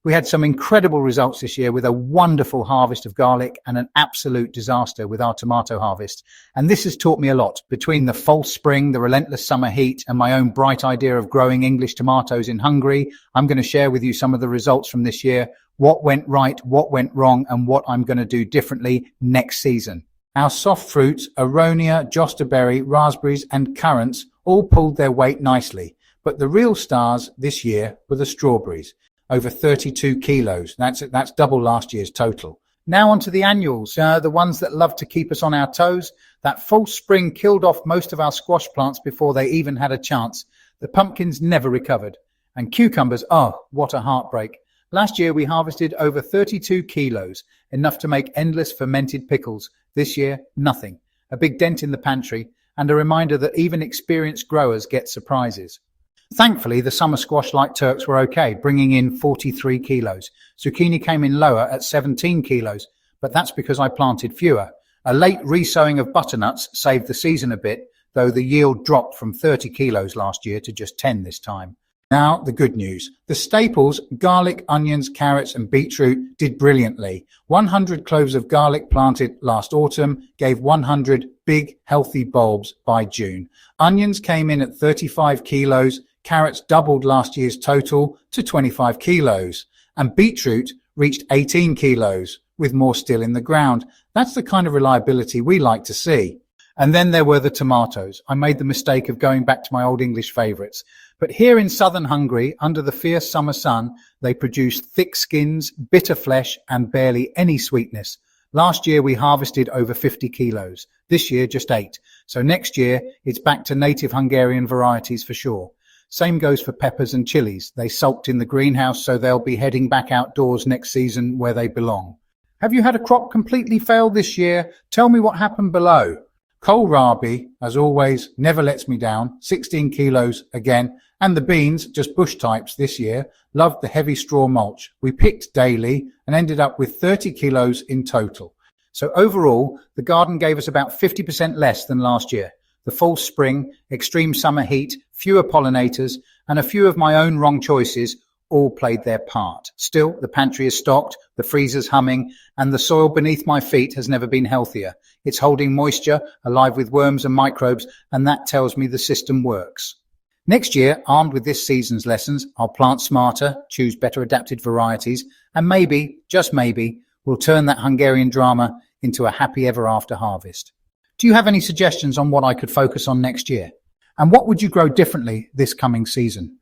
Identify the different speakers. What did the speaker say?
Speaker 1: We had some incredible results this year with a wonderful harvest of garlic and an absolute disaster with our tomato harvest. And this has taught me a lot. Between the false spring, the relentless summer heat, and my own bright idea of growing English tomatoes in Hungary, I'm going to share with you some of the results from this year, what went right, what went wrong, and what I'm going to do differently next season. Our soft fruits, aronia, jostaberry, raspberries, and currants all pulled their weight nicely. But the real stars this year were the strawberries. Over 32 kilos. That's double last year's total. Now onto the annuals, the ones that love to keep us on our toes. That false spring killed off most of our squash plants before they even had a chance. The pumpkins never recovered. And cucumbers, oh, what a heartbreak. Last year we harvested over 32 kilos, enough to make endless fermented pickles. This year, nothing. A big dent in the pantry, and a reminder that even experienced growers get surprises. Thankfully, the summer squash-like Turks were okay, bringing in 43 kilos. Zucchini came in lower at 17 kilos, but that's because I planted fewer. A late resowing of butternuts saved the season a bit, though the yield dropped from 30 kilos last year to just 10 this time. Now, the good news. The staples, garlic, onions, carrots, and beetroot did brilliantly. 100 cloves of garlic planted last autumn gave 100 big, healthy bulbs by June. Onions came in at 35 kilos, carrots doubled last year's total to 25 kilos, and beetroot reached 18 kilos, with more still in the ground. That's the kind of reliability we like to see. And then there were the tomatoes. I made the mistake of going back to my old English favourites. But here in southern Hungary, under the fierce summer sun, they produce thick skins, bitter flesh, and barely any sweetness. Last year we harvested over 50 kilos. This year just 8. So next year it's back to native Hungarian varieties for sure. Same goes for peppers and chilies. They sulked in the greenhouse, so they'll be heading back outdoors next season where they belong. Have you had a crop completely fail this year? Tell me what happened below. Kohlrabi, as always, never lets me down. 16 kilos again. And the beans, just bush types this year, loved the heavy straw mulch. We picked daily and ended up with 30 kilos in total. So overall, the garden gave us about 50% less than last year. The false spring, extreme summer heat, fewer pollinators, and a few of my own wrong choices all played their part. Still, the pantry is stocked, the freezer's humming, and the soil beneath my feet has never been healthier. It's holding moisture, alive with worms and microbes, and that tells me the system works. Next year, armed with this season's lessons, I'll plant smarter, choose better adapted varieties, and maybe, just maybe, we'll turn that Hungarian drama into a happy ever after harvest. Do you have any suggestions on what I could focus on next year? And what would you grow differently this coming season?